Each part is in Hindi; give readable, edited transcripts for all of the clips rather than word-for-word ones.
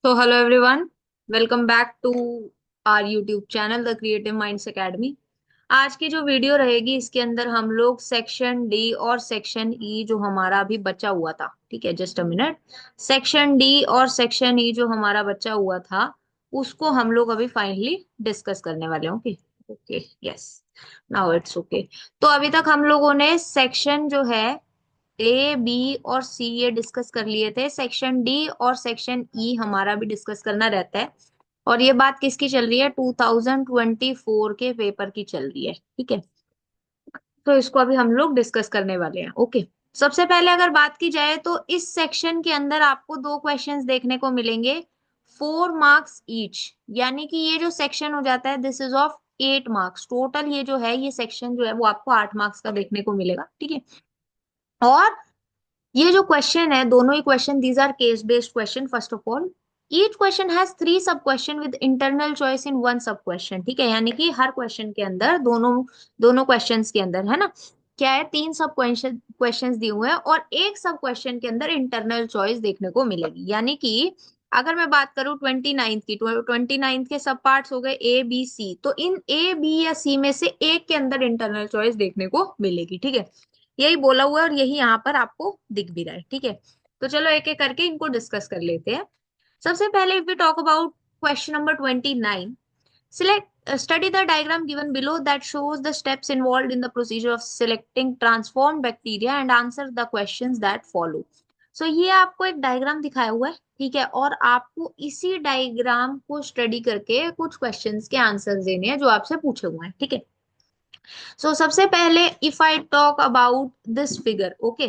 तो hello everyone, welcome back to our YouTube channel the Creative Minds Academy. आज की जो वीडियो रहेगी इसके अंदर हम लोग सेक्शन डी और सेक्शन ई जो हमारा अभी बचा हुआ था, ठीक है, just a minute. Section D और सेक्शन ई जो हमारा बचा हुआ था उसको हम लोग अभी फाइनली डिस्कस करने वाले हैं। Okay okay, yes, now it's okay. तो अभी तक हम लोगों ने सेक्शन जो है ए बी और सी ये डिस्कस कर लिए थे। सेक्शन डी और सेक्शन ई हमारा भी डिस्कस करना रहता है। और ये बात किसकी चल रही है? 2024 के पेपर की चल रही है, ठीक है। तो इसको अभी हम लोग डिस्कस करने वाले हैं। ओके, सबसे पहले अगर बात की जाए तो इस सेक्शन के अंदर आपको दो क्वेश्चंस देखने को मिलेंगे, 4 मार्क्स ईच। यानी कि ये जो सेक्शन हो जाता है this is of 8 marks total. ये जो है ये सेक्शन जो है वो आपको 8 मार्क्स का देखने को मिलेगा, ठीक है। और ये जो क्वेश्चन है, दोनों ही question, these are case based question. First of all, each question has 3 sub question with internal choice in 1 sub question, ठीक है। यानी कि हर क्वेश्चन के अंदर दोनों दोनों क्वेश्चंस के अंदर है ना, क्या है, 3 सब क्वेश्चंस दिए हुए हैं और एक सब क्वेश्चन के अंदर इंटरनल चॉइस देखने को मिलेगी। यानी कि अगर मैं बात करूं 29th की, 29th के सब पार्ट्स हो गए ए बी सी, तो इन ए बी या सी में से एक के अंदर इंटरनल चॉइस देखने को मिलेगी, ठीक है। यही बोला हुआ है और यही यहाँ पर आपको दिख भी रहा है, ठीक है। तो चलो एक एक करके इनको डिस्कस कर लेते हैं। सबसे पहले if we talk about question number 29, select study the diagram given below that shows the steps involve in the procedure of selecting transform bacteria and answer the questions that follow. So ये आपको एक डायग्राम दिखाया हुआ है, ठीक है, और आपको इसी डायग्राम को स्टडी करके कुछ क्वेश्चंस के आंसर देने हैं जो आपसे पूछे हुए हैं, ठीक है। सो सबसे पहले if I talk about this figure, okay,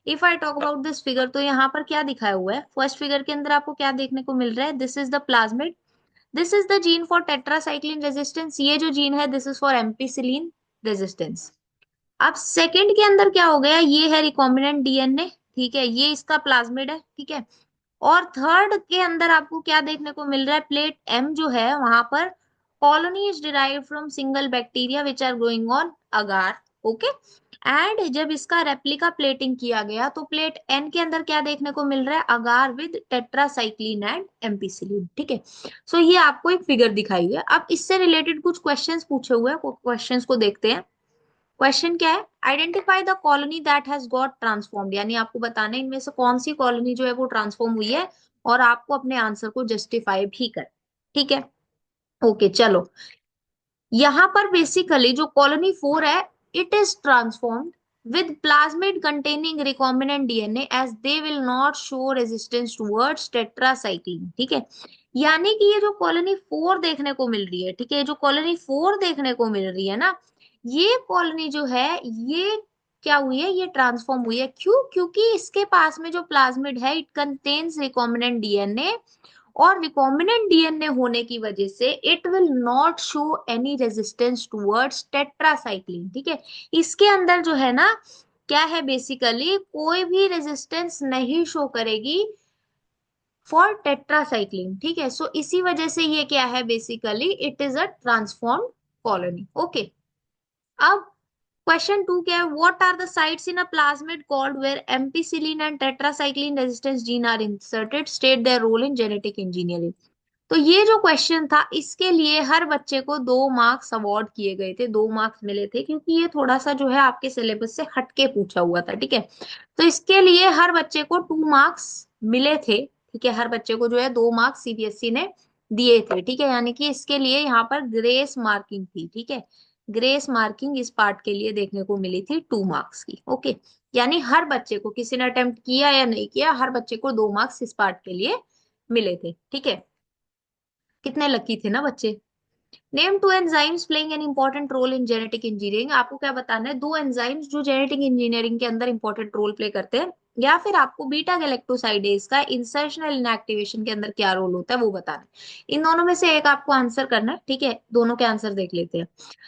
if I talk about this figure, तो यहाँ पर क्या दिखाया हुआ है? फर्स्ट फिगर के अंदर आपको क्या देखने को मिल रहा है? This is the plasmid, this is the gene for tetracycline resistance. ये जो जीन है this is for ampicillin resistance. अब सेकंड के अंदर क्या हो गया? ये है रिकॉम्बिनेंट डीएनए, ठीक है, ये इसका प्लाज्मिड है, ठीक है। और थर्ड के अंदर आपको क्या देखने को मिल रहा है? प्लेट एम जो है वहां पर colony is derived from single bacteria which are growing on agar, okay. And जब इसका रेप्लिका प्लेटिंग किया गया तो प्लेट एन के अंदर क्या देखने को मिल रहा है? अगार विद टेट्रासाइक्लिन एंड एम्पिसिलिन, ठीक है। सो ये आपको एक फिगर दिखाई है। अब इससे रिलेटेड कुछ क्वेश्चंस पूछे हुए हैं, क्वेश्चंस को देखते हैं। क्वेश्चन क्या है? Identify the colony that has got transformed, यानी आपको बताना है इनमें से कौन सी कॉलोनी जो है वो ट्रांसफॉर्म हुई है, और आपको अपने आंसर को जस्टिफाई भी कर, ठीक है। ओके चलो, यहां पर बेसिकली जो कॉलोनी 4 है, it is transformed with plasmid containing recombinant DNA as they will not show resistance towards tetracycline, ठीक है। यानी कि ये जो कॉलोनी 4 देखने को मिल रही है, ठीक है, जो कॉलोनी 4 देखने को मिल रही है ना, ये कॉलोनी जो है ये क्या हुई है? ये ट्रांसफॉर्म हुई है। क्यों? क्योंकि इसके पास में जो प्लाज्मिड है इट कंटेन्स रिकॉम्बिनेंट डीएनए, और रिकॉम्बिनेंट डीएनए होने की वजह से it will not show any resistance towards tetracycline, ठीक है। इसके अंदर जो है ना, क्या है, बेसिकली कोई भी रेजिस्टेंस नहीं शो करेगी फॉर टेट्रासाइक्लिन, ठीक है। सो इसी वजह से ये क्या है? Basically it is a transformed colony, okay. अब क्वेश्चन 2 क्या है? What are the sites in a plasmid called where ampicillin and tetracycline resistance gene are inserted, state their role in genetic engineering. तो ये जो क्वेश्चन था इसके लिए हर बच्चे को 2 मार्क्स अवार्ड किए गए थे, 2 मार्क्स मिले थे, क्योंकि ये थोड़ा सा जो है आपके सिलेबस से हटके पूछा हुआ था, ठीक है। तो इसके लिए हर बच्चे को 2 मार्क्स मिले थे, ठीक है। हर बच्चे को जो है 2 मार्क्स सीबीएसई ने दिए थे, ठीक है। यानी कि इसके लिए यहाँ पर ग्रेस मार्किंग थी, ठीक है। ग्रेस मार्किंग इस पार्ट के लिए देखने को मिली थी 2 मार्क्स की, ओके। यानी हर बच्चे को, किसी ने अटेम्प्ट किया या नहीं किया, हर बच्चे को 2 मार्क्स इस पार्ट के लिए मिले थे, ठीक है। कितने लकी थे ना बच्चे। Name two enzymes playing an important role in genetic engineering. आपको क्या बताना है? दो एंजाइम्स जो जेनेटिक इंजीनियरिंग के अंदर इंपॉर्टेंट रोल प्ले करते हैं, या फिर आपको बीटा गैलेक्टोसाइडेज का इंसर्शनल इनएक्टिवेशन के अंदर क्या रोल होता है वो बताना है। इन दोनों में से एक आपको आंसर करना है, ठीक है। दोनों के आंसर देख लेते हैं।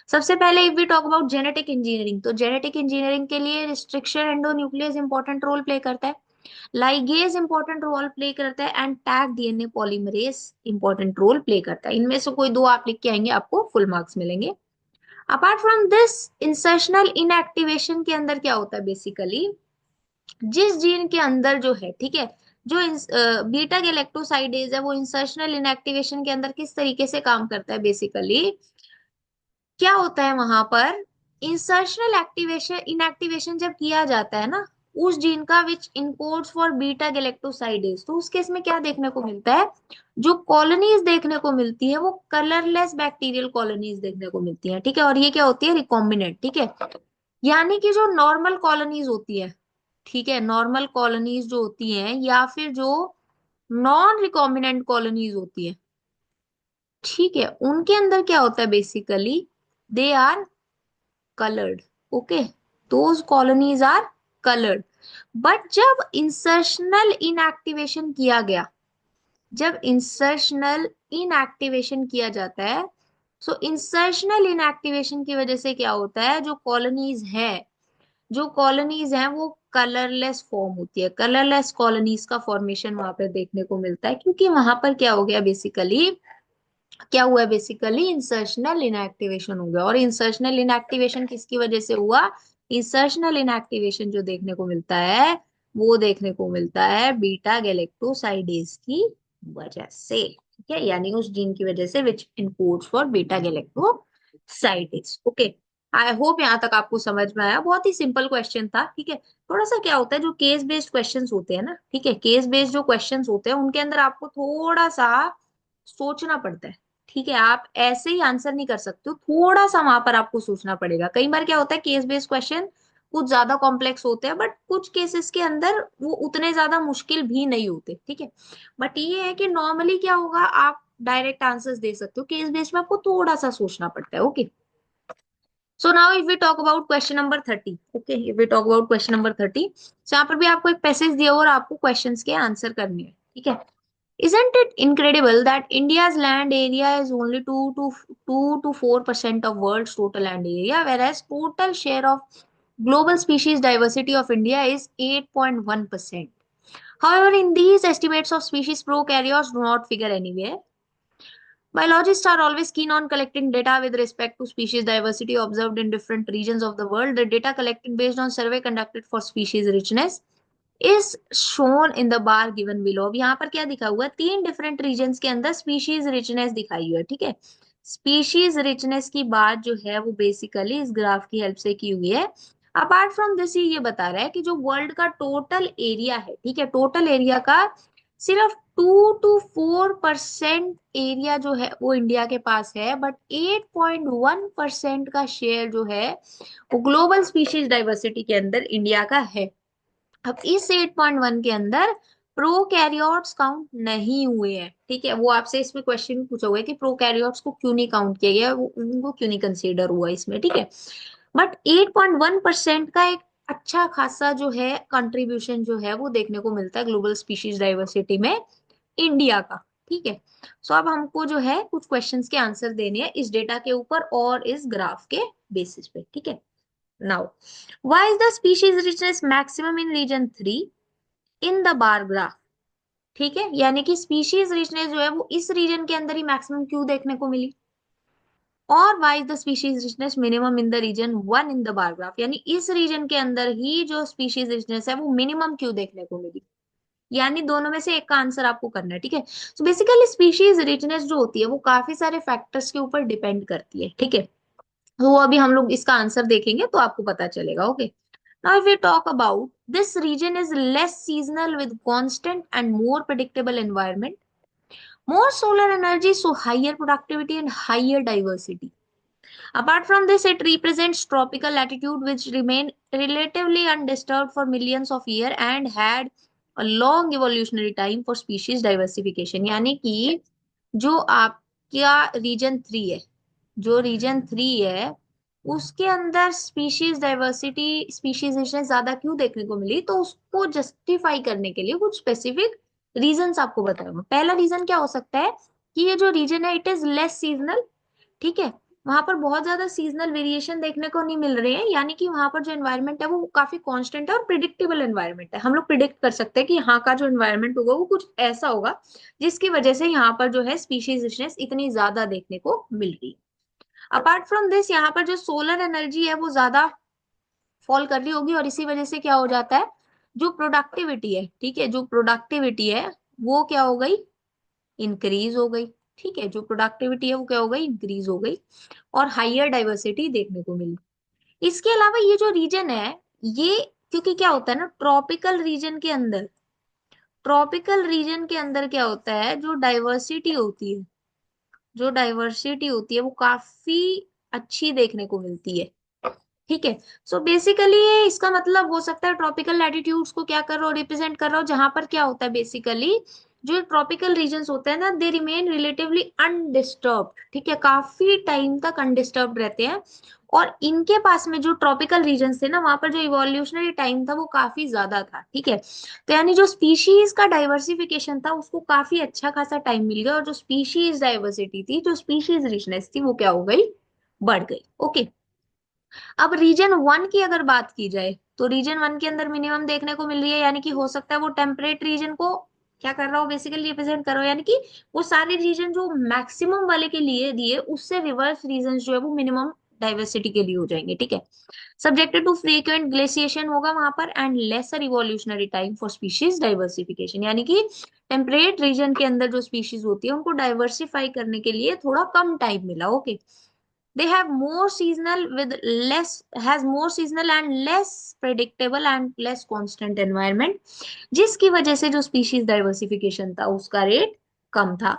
सबसे पहले if we talk about genetic engineering, तो जेनेटिक इंजीनियरिंग के लिए restriction endonuclease important role play करता है, लाइगेज इंपॉर्टेंट रोल प्ले करता है, and Taq DNA polymerase important role play करता है। इनमें से कोई दो आप लिख के आएंगे आपको फुल मार्क्स मिलेंगे। Apart from this, insertional inactivation के अंदर क्या होता है? बेसिकली जिस जीन के अंदर जो है, ठीक है, जो बीटा गैलेक्टोसाइडेज है वो इंसर्शनल इनएक्टिवेशन के अंदर किस तरीके से काम करता है बेसिकली, क्या होता है वहां पर, इंसर्शनल एक्टिवेशन इनएक्टिवेशन जब किया जाता है ना उस जीन का विच इनकोड्स फॉर बीटा गैलेक्टोसाइडेज, तो उस केस में क्या देखने को मिलता है, जो कॉलोनीज देखने को मिलती है वो कलरलेस बैक्टीरियल कॉलोनीज देखने को मिलती है, ठीक है, और ये क्या होती है, रिकॉम्बिनेंट, ठीक है। यानी कि जो नॉर्मल कॉलोनीज होती है, ठीक है, नॉर्मल कॉलोनीज जो होती हैं या फिर जो नॉन रिकॉम्बिनेंट कॉलोनीज होती है, ठीक है, उनके अंदर क्या होता है basically, they are colored, okay, those colonies are colored, but जब इंसर्शनल इनएक्टिवेशन किया गया, जब इंसर्शनल इनएक्टिवेशन किया जाता है, सो इंसर्शनल इनएक्टिवेशन की वजह से क्या होता है, जो कॉलोनीज है, जो कॉलोनीज हैं वो कलरलेस फॉर्म होती है, कलरलेस कॉलोनीज का फॉर्मेशन वहां पर देखने को मिलता है, क्योंकि वहां पर क्या हो गया बेसिकली, क्या हुआ बेसिकली, इंसर्शनल इनएक्टिवेशन हो गया, और इंसर्शनल इनएक्टिवेशन किसकी वजह से हुआ, इंसर्शनल इनएक्टिवेशन जो देखने को मिलता है वो देखने को मिलता है बीटा गैलेक्टोसाइडेज की वजह से, ठीक है, यानी उस जीन की वजह से which encodes for beta galactosidase, okay. I hope यहाँ तक आपको समझ में आया, बहुत ही सिंपल क्वेश्चन था, ठीक है। थोड़ा सा क्या होता है, जो केस बेस्ड क्वेश्चंस होते हैं ना, ठीक है, केस बेस्ड जो क्वेश्चंस होते हैं उनके अंदर आपको थोड़ा सा सोचना पड़ता है, ठीक है, आप ऐसे ही आंसर नहीं कर सकते हो, थोड़ा सा वहां पर आपको सोचना पड़ेगा। कई बार क्या होता है, केस बेस्ड क्वेश्चन कुछ ज्यादा कॉम्प्लेक्स होते हैं, बट कुछ केसेस के अंदर वो उतने ज्यादा मुश्किल भी नहीं होते, ठीक है। बट ये है कि नॉर्मली क्या होगा, आप डायरेक्ट आंसर्स दे सकते हो, केस बेस्ड में आपको थोड़ा सा सोचना पड़ता है, okay. So now if we talk about question number 30, okay, if we talk about question number 30, यहाँ पर भी आपको एक पैसेज दिया हुआ और आपको क्वेश्चंस के आंसर करने हैं, ठीक है। Isn't it incredible that India's land area is only 2 to 4% of world's total land area, whereas total share of global species diversity of India is 8.1%. However, in these estimates of species prokaryotes do not figure anywhere. Biologists are always keen on collecting data with respect to species diversity observed in different regions of the world. The data collected based on survey conducted for species richness is shown in the bar given below. अब यहाँ पर क्या दिखा हुआ है, तीन डिफरेंट रीजन्स के अंदर स्पीशीज रिचनेस दिखाई हुई है, ठीक है। स्पीशीज रिचनेस की बात जो है वो बेसिकली इस ग्राफ की हेल्प से की हुई है। अपार्ट फ्रॉम दिस ये बता रहा है कि जो वर्ल्ड का टोटल एरिया है, ठीक है, टोटल एरिया का सिर्फ 2 to 4% एरिया जो है वो इंडिया के पास है, बट 8.1% का शेयर जो है वो ग्लोबल स्पीशीज डाइवर्सिटी के अंदर इंडिया का है। अब इस 8.1 के अंदर प्रोकैरियोट्स काउंट नहीं हुए हैं, ठीक है, वो आपसे इसमें क्वेश्चन पूछा हुआ है कि प्रोकैरियोट्स को क्यों नहीं काउंट किया गया, उनको क्यों नहीं कंसीडर हुआ इसमें, ठीक है। बट 8.1% का एक अच्छा खासा जो है कंट्रीब्यूशन जो है वो देखने को मिलता है ग्लोबल स्पीशीज डाइवर्सिटी में इंडिया का, ठीक है। सो अब हमको जो है कुछ क्वेश्चंस के आंसर देने हैं इस डेटा के ऊपर और इस ग्राफ के बेसिस पे, ठीक है। Now, why is the species richness maximum in region 3 in the bar graph? ठीक है, यानी कि स्पीशीज रिचनेस जो है वो इस रीजन के अंदर ही मैक्सिमम क्यों देखने को मिली, और why is the species richness minimum in the region 1 in the bar graph, यानी इस रीजन के अंदर ही जो स्पीशीज रिचनेस है वो मिनिमम क्यों देखने को मिली, यानी दोनों में से एक का आंसर आपको करना है, ठीक है। सो बेसिकली स्पीशीज रिचनेस जो होती है वो काफी सारे फैक्टर्स के ऊपर डिपेंड करती है, ठीक है। तो अभी हम लोग इसका आंसर देखेंगे तो आपको पता चलेगा, okay. Now, if we talk about this region is less seasonal with constant and more predictable environment, more solar energy, so higher productivity and higher diversity. Apart from this, it represents tropical latitude which remain relatively undisturbed for millions of years and had a long evolutionary time for species diversification. यानी कि जो आपका रीजन 3 है, जो रीजन 3 है उसके अंदर स्पीशीज डाइवर्सिटी, स्पीशीज ज्यादा क्यों देखने को मिली, तो उसको जस्टिफाई करने के लिए कुछ स्पेसिफिक रीजंस आपको बताऊंगा। पहला रीजन क्या हो सकता है कि ये जो रीजन है इट इज लेस सीजनल, ठीक है, वहां पर बहुत ज्यादा सीजनल वेरिएशन देखने को नहीं मिल रहे हैं, यानी कि वहां पर जो एनवायरनमेंट है वो काफी कांस्टेंट है और प्रिडिक्टेबल एनवायरनमेंट है। हम लोग प्रिडिक्ट कर सकते हैं कि यहाँ का जो एनवायरनमेंट होगा वो कुछ ऐसा होगा जिसकी वजह से यहाँ पर जो है स्पीशीज रिचनेस इतनी ज्यादा देखने को मिल रही है। अपार्ट फ्रॉम दिस यहाँ पर जो सोलर एनर्जी है वो ज्यादा फॉल कर रही होगी और इसी वजह से क्या हो जाता है, जो प्रोडक्टिविटी है, ठीक है, जो प्रोडक्टिविटी है वो क्या हो गई, इंक्रीज हो गई। ठीक है, जो प्रोडक्टिविटी है वो क्या हो गई, इंक्रीज हो गई, और हाइयर डाइवर्सिटी देखने को मिली। इसके अलावा ये जो रीजन है, ये क्योंकि क्या होता है ना, ट्रॉपिकल रीजन के अंदर क्या होता है, जो डाइवर्सिटी होती है वो काफी अच्छी देखने को मिलती है। ठीक है, सो बेसिकली ये इसका मतलब हो सकता है ट्रॉपिकल लैटिट्यूड्स को क्या कर रहा हो, रिप्रेजेंट कर रहा हो, जहां पर क्या होता है बेसिकली, जो ट्रॉपिकल रीजन्स होते हैं ना, दे रिमेन रिलेटिवली अनडिस्टर्ब्ड। ठीक है, काफी टाइम तक अनडिस्टर्ब्ड रहते हैं, और इनके पास में जो ट्रॉपिकल रीजन्स थे ना, वहां पर जो इवोल्यूशनरी टाइम था वो काफी ज्यादा था। ठीक है, तो यानी जो स्पीशीज का डाइवर्सिफिकेशन था उसको काफी अच्छा खासा टाइम मिल गया, और जो स्पीशीज डाइवर्सिटी थी, जो स्पीशीज रिचनेस थी, वो क्या हो गई, बढ़ गई। ओके, अब रीजन वन की अगर बात की जाए, तो रीजन वन के अंदर मिनिमम देखने को मिल रही है, यानी कि हो सकता है वो टेम्परेट रीजन को क्या कर रहा हो, बेसिकली रिप्रेजेंट कर रहा हो, यानी कि वो सारे रीजन जो मैक्सिमम वाले के लिए दिए, उससे रिवर्स रीजन जो है वो मिनिमम डाइवर्सिटी के लिए हो जाएंगे। ठीक है, सब्जेक्टेड टू फ्रीक्वेंट ग्लेशिएशन होगा वहां पर, and lesser evolutionary time for species diversification, यानी कि टेम्परेट रीजन के अंदर जो स्पीशीज होती है उनको डाइवर्सिफाई करने के लिए थोड़ा कम टाइम मिला। Okay, they have more seasonal with less has more seasonal and less predictable and less constant environment, जिसकी वजह से जो स्पीशीज डाइवर्सिफिकेशन था उसका रेट कम था।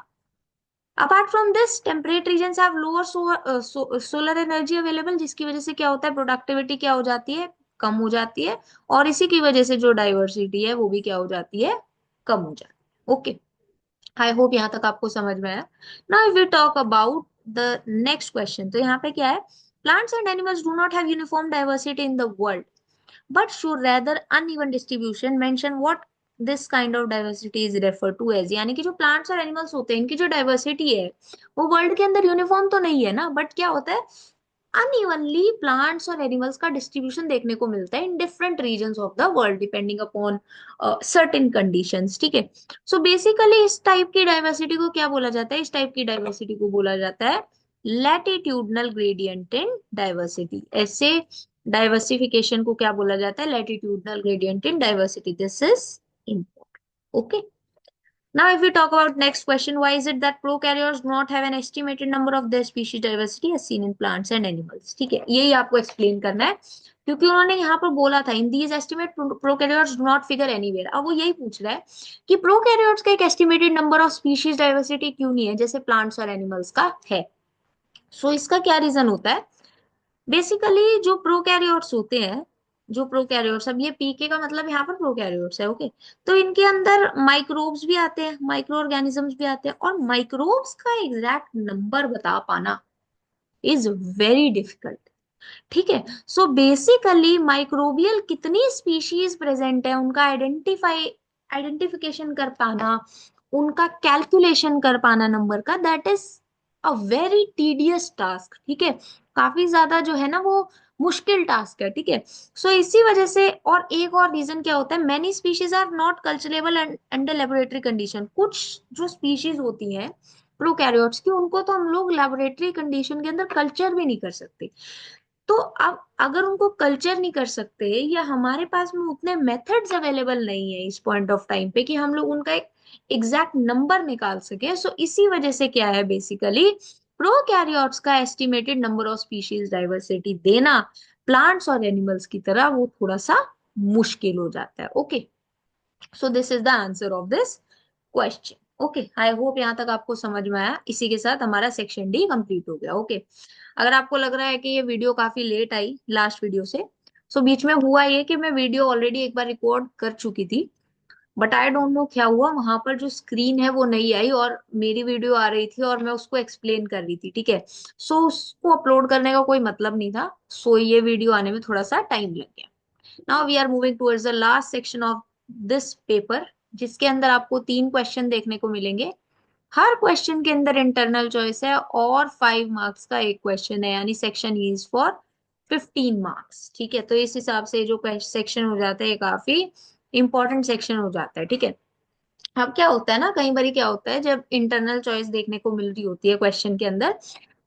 Apart from this, temperate regions have lower solar energy available, जिसकी वजह से क्या होता है, प्रोडक्टिविटी क्या हो जाती है, कम हो जाती है, और इसी की वजह से जो डाइवर्सिटी है वो भी क्या हो जाती है, कम हो जाती है। ओके, आई होप यहाँ तक आपको समझ में आया। Now if we talk about the next question, तो यहाँ पे क्या है, plants and animals do not have uniform diversity in the world but show rather uneven distribution, mention what this kind of diversity is referred to as, यानी कि जो प्लांट्स और एनिमल्स होते हैं इनकी जो डाइवर्सिटी है वो वर्ल्ड के अंदर यूनिफॉर्म तो नहीं है ना, बट क्या होता है, अनइवनली प्लांट्स और एनिमल्स का डिस्ट्रीब्यूशन देखने को मिलता है in different regions of the world depending upon certain conditions. ठीक है, सो बेसिकली इस टाइप की डाइवर्सिटी को क्या बोला जाता है, इस टाइप की डाइवर्सिटी को बोला जाता है लैटिट्यूडनल ग्रेडियंट इन डाइवर्सिटी। ऐसे डाइवर्सिफिकेशन को क्या बोला जाता है, latitudinal gradient in diversity. This is important. Okay, now, if we talk about next question, why is it that prokaryotes do not have an estimated number of their species diversity as seen in plants and animals? ठीक है, यही आपको एक्सप्लेन करना है, क्योंकि उन्होंने यहाँ पर बोला था in these estimate prokaryotes do not figure anywhere. अब वो यही पूछ रहा है कि प्रोकैरियोट्स का एक estimated number of species diversity क्यों नहीं है जैसे प्लांट्स और एनिमल्स का है। सो इसका क्या रीजन होता है, बेसिकली जो प्रोकैरियोट्स होते हैं, जो प्रोकैरियोट्स, अब ये पीके का मतलब यहाँ पर प्रोकैरियोट्स है। ओके, तो इनके अंदर माइक्रोब्स भी आते हैं, माइक्रो ऑर्गेनिजम्स भी आते हैं, और माइक्रोब्स का एग्जैक्ट नंबर बता पाना इज वेरी डिफिकल्ट। ठीक है, सो बेसिकली माइक्रोबियल कितनी स्पीशीज प्रेजेंट है उनका आइडेंटिफिकेशन कर पाना, उनका कैलकुलेशन कर पाना नंबर का, that is a very tedious task. ठीक है, काफी ज्यादा जो है ना वो मुश्किल टास्क है। ठीक है, सो इसी वजह से, और एक और रीजन क्या होता है, many species are not culturable under laboratory condition. कुछ जो स्पीशीज होती हैं प्रोकैरियोट्स की, उनको तो हम लोग लेबोरेटरी कंडीशन के अंदर कल्चर भी नहीं कर सकते। तो अब अगर उनको कल्चर नहीं कर सकते, या हमारे पास में उतने मेथड्स अवेलेबल नहीं है इस पॉइंट ऑफ टाइम पे कि हम लोग उनका एक एग्जैक्ट नंबर निकाल सके, सो इसी वजह से क्या है, बेसिकली प्रोकैरियोट्स का estimated number of species diversity देना प्लांट्स और एनिमल्स की तरह वो थोड़ा सा मुश्किल हो जाता है। Okay, so this is the answer of this question. Okay, I hope यहाँ तक आपको समझ में आया। इसी के साथ हमारा सेक्शन डी कंप्लीट हो गया। ओके, अगर आपको लग रहा है कि ये वीडियो काफी लेट आई लास्ट वीडियो से, सो बीच में हुआ ये कि मैं वीडियो ऑलरेडी एक बार रिकॉर्ड कर चुकी थी, बट आई डोंट नो क्या हुआ, वहां पर जो स्क्रीन है वो नहीं आई, और मेरी वीडियो आ रही थी और मैं उसको एक्सप्लेन कर रही थी। ठीक है, सो उसको अपलोड करने का कोई मतलब नहीं था, सो ये वीडियो आने में थोड़ा सा टाइम लग गया। Now we are moving towards the last section of this paper, जिसके अंदर आपको 3 क्वेश्चन देखने को मिलेंगे। हर क्वेश्चन के अंदर इंटरनल चॉइस है, और 5 मार्क्स का एक क्वेश्चन है, यानी section E is for 15 marks. ठीक है, तो इस हिसाब से जो सेक्शन हो जाता है ये काफी इंपॉर्टेंट सेक्शन हो जाता है। ठीक है, अब क्या होता है ना, कई बार क्या होता है जब इंटरनल चॉइस देखने को मिल रही होती है क्वेश्चन के अंदर,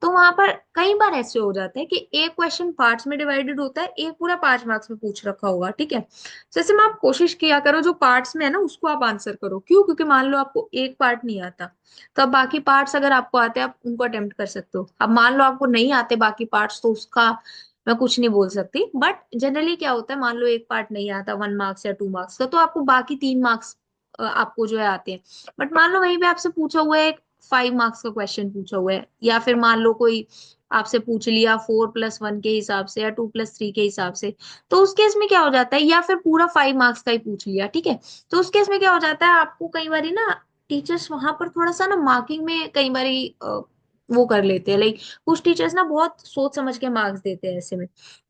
तो वहां पर कई बार ऐसे हो जाता है कि एक क्वेश्चन पार्ट्स में डिवाइडेड होता है, एक पूरा 5 मार्क्स में पूछ रखा होगा, ठीक है। जैसे में आप कोशिश किया करो जो पार्ट्स में है ना उसको आप आंसर करो। क्यों? क्योंकि मान लो आपको एक पार्ट नहीं आता, तो अब बाकी पार्ट्स अगर आपको आते हैं आप उनको अटेम्प्ट कर सकते हो। अब मान लो आपको नहीं आते बाकी पार्ट्स, तो उसका मैं कुछ नहीं बोल सकती, बट जनरली क्या होता है, मान लो एक पार्ट नहीं आता 1 मार्क्स या 2 मार्क्स का, तो आपको बाकी 3 मार्क्स आपको जो है आते हैं। बट मान लो वहीं पे आपसे पूछा हुआ है 5 मार्क्स का क्वेश्चन पूछा हुआ है, या फिर मान लो कोई आपसे पूछ लिया 4+1 के हिसाब से या 2+3 के हिसाब से, तो उस केस में क्या हो जाता है, या फिर पूरा 5 मार्क्स का ही पूछ लिया, ठीक है। तो उस केस में क्या हो जाता है, आपको कई बारी ना टीचर्स वहां पर थोड़ा सा ना मार्किंग में कई बारी वो कर लेते हैं, लाइक कुछ टीचर्स ना बहुत सोच समझ के मार्क्स देते हैं ऐसे में।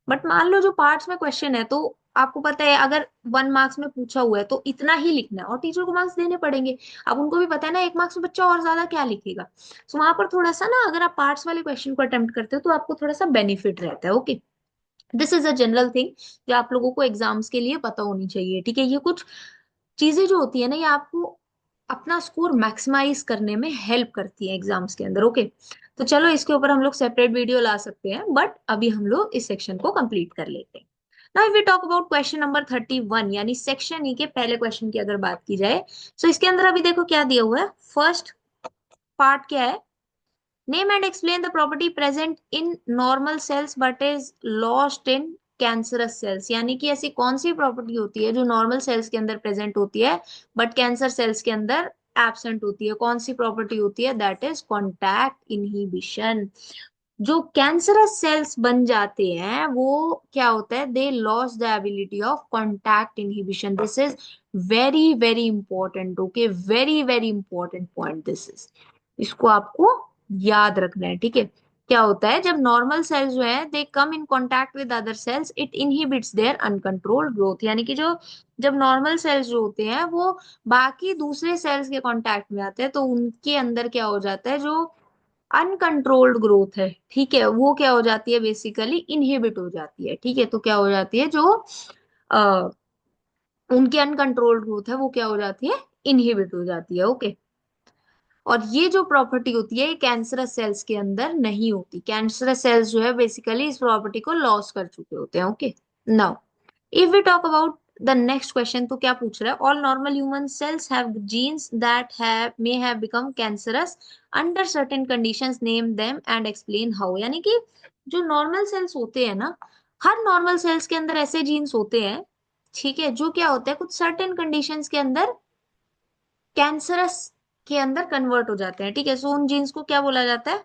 बट मान लो जो पार्ट्स में क्वेश्चन है, तो आपको पता है अगर 1 मार्क्स में पूछा हुआ है तो इतना ही लिखना है और टीचर को मार्क्स देने पड़ेंगे। अब उनको भी पता है ना 1 मार्क्स में बच्चा और ज्यादा क्या लिखेगा। सो वहां पर थोड़ा सा ना अगर आप पार्ट्स वाले क्वेश्चन को अटेम्प्ट करते हो तो आपको थोड़ा सा बेनिफिट रहता है। Okay, this is a general thing जो आप लोगों को एग्जाम्स के लिए पता होनी चाहिए, ठीक है। ये कुछ चीजें जो होती है ना, ये आपको अपना स्कोर मैक्सिमाइज करने में हेल्प करती है एग्जाम्स के अंदर। ओके, तो चलो इसके ऊपर हम लोग सेपरेट वीडियो ला सकते हैं, बट अभी हम लोग इस सेक्शन को कंप्लीट कर लेते हैं। Now if we talk about question number 31, यानी सेक्शन ई के पहले क्वेश्चन की अगर बात की जाए, तो इसके अंदर अभी देखो क्या दिया हुआ है। फर्स्ट पार्ट क्या है, name and explain the property present in normal sales but is lost in cancerous cells. यानी कि ऐसी कौन सी प्रॉपर्टी होती है जो नॉर्मल सेल्स के अंदर प्रेजेंट होती है बट कैंसर सेल्स के अंदर एब्सेंट होती है। कौन सी प्रॉपर्टी होती है? That is contact inhibition. जो कैंसरस सेल्स बन जाते हैं वो क्या होता है, they lose the ability of contact inhibition. This is very very important. Okay, very very important point this is, इसको आपको याद रखना है, ठीक है। क्या होता है जब नॉर्मल सेल्स जो है they come in contact with other cells, it inhibits their uncontrolled growth. यानी कि जो जब नॉर्मल सेल्स जो होते हैं वो बाकी दूसरे सेल्स के कांटेक्ट में आते हैं, तो उनके अंदर क्या हो जाता है, जो अनकंट्रोल्ड ग्रोथ है, ठीक है, वो क्या हो जाती है, बेसिकली इनहिबिट हो जाती है, ठीक है। तो क्या हो जाती है, जो आ, उनकी अनकंट्रोल्ड ग्रोथ है वो क्या हो जाती है, इनहिबिट हो जाती है। ओके, और ये जो प्रॉपर्टी होती है कैंसरस सेल्स के अंदर नहीं होती। कैंसरस सेल्स जो है बेसिकली इस प्रॉपर्टी को लॉस कर चुके होते हैं। Okay, now if we talk about the next question, तो क्या पूछ रहा है, all normal human cells have genes that have may have become cancerous under certain conditions, name them and explain how. यानी कि जो नॉर्मल सेल्स होते हैं ना, हर नॉर्मल सेल्स के अंदर ऐसे जीन्स होते हैं, ठीक है, जो क्या होता है कुछ सर्टेन कंडीशंस के अंदर कैंसरस के अंदर कन्वर्ट हो जाते हैं, ठीक है। सो उन जीन्स को क्या बोला जाता है,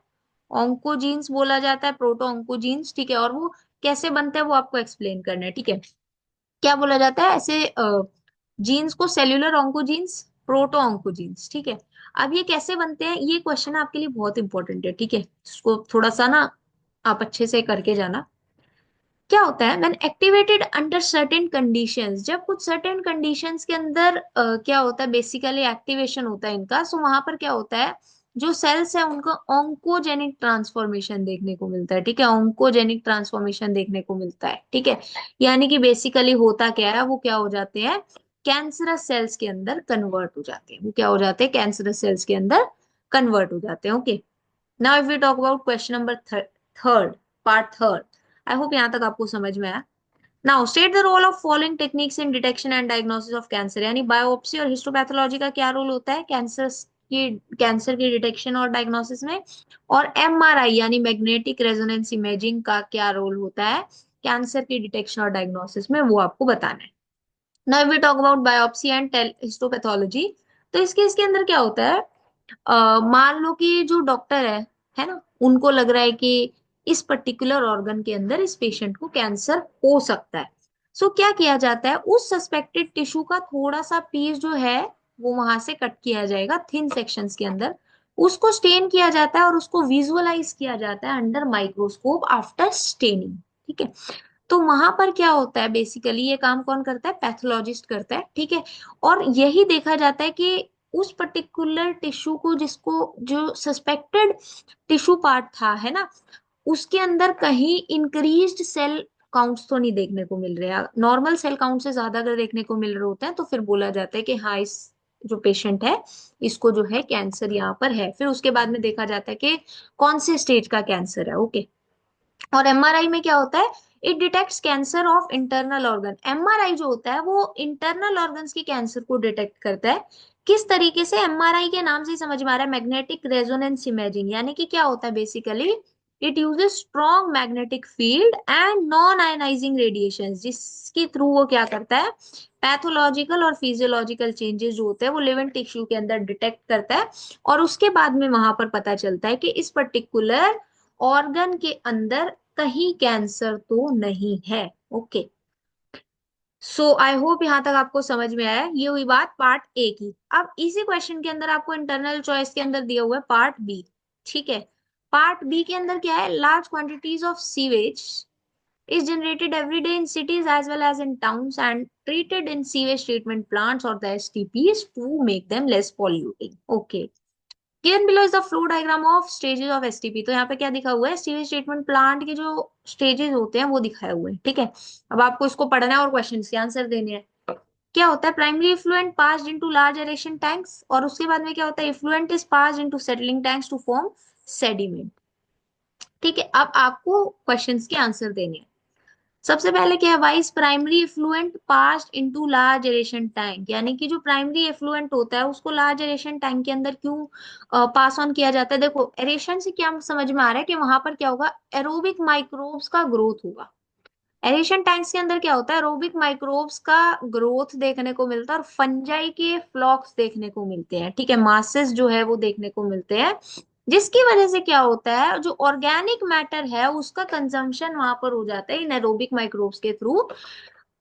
ऑन्कोजीन्स बोला जाता है, प्रोटो ऑन्कोजीन्स, ठीक है। और वो कैसे बनते हैं वो आपको एक्सप्लेन करना है, ठीक है। क्या बोला जाता है ऐसे जीन्स को, सेल्यूलर ऑन्कोजीन्स, प्रोटो ऑन्कोजीन्स, ठीक है। अब ये कैसे बनते हैं, ये क्वेश्चन आपके लिए बहुत इंपॉर्टेंट है, ठीक है। इसको थोड़ा सा ना आप अच्छे से करके जाना। क्या होता है, when activated under certain conditions, जब कुछ सर्टेन कंडीशंस के अंदर क्या होता है, बेसिकली एक्टिवेशन होता है इनका, सो वहां पर क्या होता है, जो सेल्स है उनका ऑन्कोजेनिक ट्रांसफॉर्मेशन देखने को मिलता है, ठीक है। ऑन्कोजेनिक ट्रांसफॉर्मेशन देखने को मिलता है, ठीक है। यानी कि बेसिकली होता क्या है, वो क्या हो जाते हैं, कैंसरस सेल्स के अंदर कन्वर्ट हो जाते हैं। वो क्या हो जाते हैं, कैंसरस सेल्स के अंदर कन्वर्ट हो जाते हैं। Okay, now if we talk about question number third, part third. I hope यहाँ तक आपको समझ में आया। Now state the role of following techniques in detection and diagnosis of cancer. यानी बायोप्सी और हिस्टोपैथोलॉजी का क्या रोल होता है कैंसर की डिटेक्शन और डायग्नोसिस में, और एमआरआई यानी मैग्नेटिक रेजोनेंस इमेजिंग का क्या रोल होता है कैंसर की डिटेक्शन और डायग्नोसिस में, वो आपको बताना है। Now we talk about biopsy and histopathology. तो इसके अंदर क्या होता है, मान लो कि जो डॉक्टर है ना, उनको लग रहा है कि इस पर्टिकुलर ऑर्गन के अंदर इस पेशेंट को कैंसर हो सकता है। सो क्या किया जाता है, उस सस्पेक्टेड टिश्यू का थोड़ा सा पीस जो है वो वहां से कट किया जाएगा थिन सेक्शंस के अंदर, उसको स्टेन किया जाता है और उसको विजुअलाइज किया जाता है अंडर माइक्रोस्कोप आफ्टर स्टेनिंग, ठीक है। तो वहां पर क्या होता है, बेसिकली ये काम कौन करता है, पैथोलॉजिस्ट करता है, ठीक है। और यही देखा जाता है कि उस पर्टिकुलर टिश्यू को, जिसको जो सस्पेक्टेड टिश्यू पार्ट था है ना, उसके अंदर कहीं इंक्रीज्ड सेल काउंट्स तो नहीं देखने को मिल रहे हैं। नॉर्मल सेल काउंट से ज्यादा अगर देखने को मिल रहे होते हैं तो फिर बोला जाता है कि हाँ, इस जो पेशेंट है इसको जो है कैंसर यहाँ पर है। फिर उसके बाद में देखा जाता है कि कौन से स्टेज का कैंसर है। ओके। और एमआरआई में क्या होता है, it detects cancer of internal organ. MRI जो होता है वो इंटरनल ऑर्गन्स की कैंसर को डिटेक्ट करता है। किस तरीके से, एमआरआई के नाम से ही समझ में आ रहा है, मैग्नेटिक रेजोनेंस इमेजिंग। यानी कि क्या होता है basically, it uses strong magnetic field and non ionising radiation, जिसके थ्रू वो क्या करता है, पैथोलॉजिकल और फिजियोलॉजिकल चेंजेस जो होते हैं वो लिविंग टिश्यू के अंदर डिटेक्ट करता है। और उसके बाद में वहां पर पता चलता है कि इस पर्टिकुलर ऑर्गन के अंदर कहीं कैंसर तो नहीं है। ओके। सो आई होप यहां तक आपको समझ में आया। ये हुई बात पार्ट ए की। अब इसी क्वेश्चन के अंदर आपको इंटरनल चॉइस के अंदर दिया हुआ है पार्ट बी। ठीक है। पार्ट बी के अंदर क्या है, large quantities of sewage is generated every day in cities as well as in towns and treated in sewage treatment plants or the STPs to make them less polluting. Okay. Given below is the flow diagram of stages of STP। तो यहाँ पे क्या दिखा हुआ है, सीवेज ट्रीटमेंट प्लांट के जो स्टेजेस होते हैं वो दिखाए हुए हैं। ठीक है। अब आपको इसको पढ़ना है और क्वेश्चन के आंसर देने हैं। क्या होता है, primary effluent passed into large aeration tanks, और उसके बाद में क्या होता है, effluent is passed into settling tanks to form sediment. ठीक है। अब आपको क्वेश्चंस के आंसर देने हैं। सबसे पहले क्या है, wise primary effluent passed into large aeration tank. यानी कि जो प्राइमरी इफ्लुएंट होता है उसको लार्ज एरेशन टैंक के अंदर क्यों पास ऑन किया जाता है। देखो एरेशन से क्या समझ में आ रहा है कि वहां पर क्या होगा, एरोबिक माइक्रोब्स का ग्रोथ होगा। एरेशन टैंक्स के अंदर क्या होता है, एरोबिक माइक्रोब्स का ग्रोथ देखने को मिलता है और फंजाई के फ्लॉक्स देखने को मिलते हैं। ठीक है, मासेस जो है वो देखने को मिलते हैं, जिसकी वजह से क्या होता है, जो ऑर्गेनिक मैटर है उसका कंजम्पशन वहां पर हो जाता है इन एरोबिक माइक्रोब्स के थ्रू।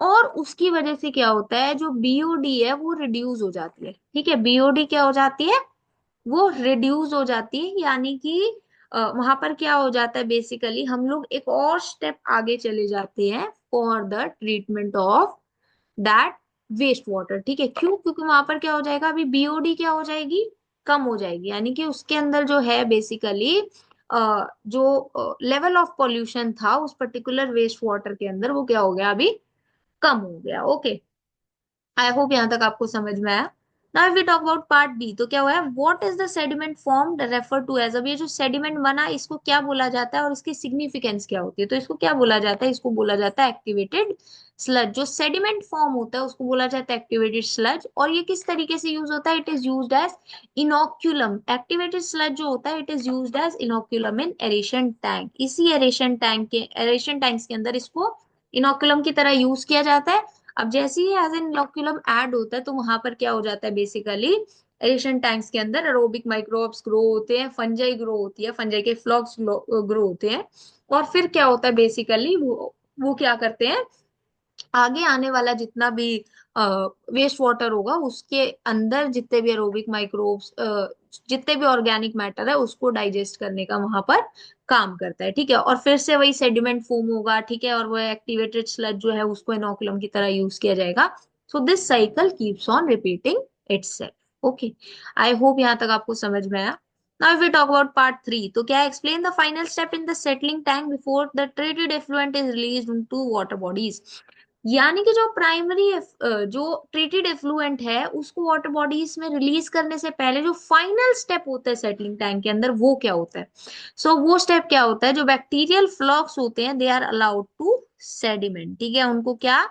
और उसकी वजह से क्या होता है, जो बीओडी है वो रिड्यूस हो जाती है। ठीक है, बीओडी क्या हो जाती है, वो रिड्यूस हो जाती है। यानी कि वहां पर क्या हो जाता है, बेसिकली हम लोग एक और स्टेप आगे चले जाते हैं for the treatment of that waste water. ठीक है, क्यों, क्योंकि वहां पर क्या हो जाएगा, अभी बीओडी क्या हो जाएगी, कम हो जाएगी। यानी कि उसके अंदर जो है बेसिकली जो लेवल ऑफ पॉल्यूशन था उस पर्टिकुलर वेस्ट वाटर के अंदर वो क्या हो गया, अभी कम हो गया। ओके। आई होप यहाँ तक आपको समझ में आया। Now if we talk about part D, तो क्या हुआ है, what is the sediment formed refer to as. अब ये जो सेडिमेंट बना इसको क्या बोला जाता है और इसकी सिग्निफिकेंस क्या होती है। तो इसको क्या बोला जाता है, इसको बोला जाता है एक्टिवेटेड स्लज। जो सेडिमेंट फॉर्म होता है उसको बोला जाता है एक्टिवेटेड स्लज। और ये किस तरीके से यूज होता है, it is used as inoculum. Activated sludge जो होता है it is used as inoculum in aeration tank. इसी एरेशन टैंक्स के अंदर इसको इनोक्यूलम की तरह यूज किया जाता है। अब जैसे ही एज एन इनोक्यूलम ऐड होता है तो वहां पर क्या हो जाता है, बेसिकली एरेशन टैंक्स के अंदर एरोबिक माइक्रोब्स ग्रो होते हैं, फंजाई ग्रो होती है, फंजाई के फ्लॉक्स ग्रो होते हैं। और फिर क्या होता है बेसिकली, वो क्या करते हैं, आगे आने वाला जितना भी वेस्ट वाटर होगा उसके अंदर जितने भी एरोबिक माइक्रोब्स, जितने भी ऑर्गेनिक मैटर है उसको डाइजेस्ट करने का वहां पर काम करता है। ठीक है, और फिर से वही सेडिमेंट फॉर्म होगा। ठीक है, और वो एक्टिवेटेड स्लज जो है उसको इनोकुलम की तरह यूज किया जाएगा। So this cycle keeps on repeating itself. Okay. I hope यहाँ तक आपको समझ में आया। Now if we talk about part 3, तो क्या है, explain the final step in the settling tank before the treated effluent is released into water bodies। यानी कि जो प्राइमरी जो ट्रीटेड एफ्लुएंट है उसको वाटर बॉडीज में रिलीज करने से पहले जो फाइनल स्टेप होता है सेटलिंग टैंक के अंदर, वो क्या होता है। वो स्टेप क्या होता है, जो बैक्टीरियल फ्लॉक्स होते हैं they are allowed to sediment. ठीक है, उनको क्या,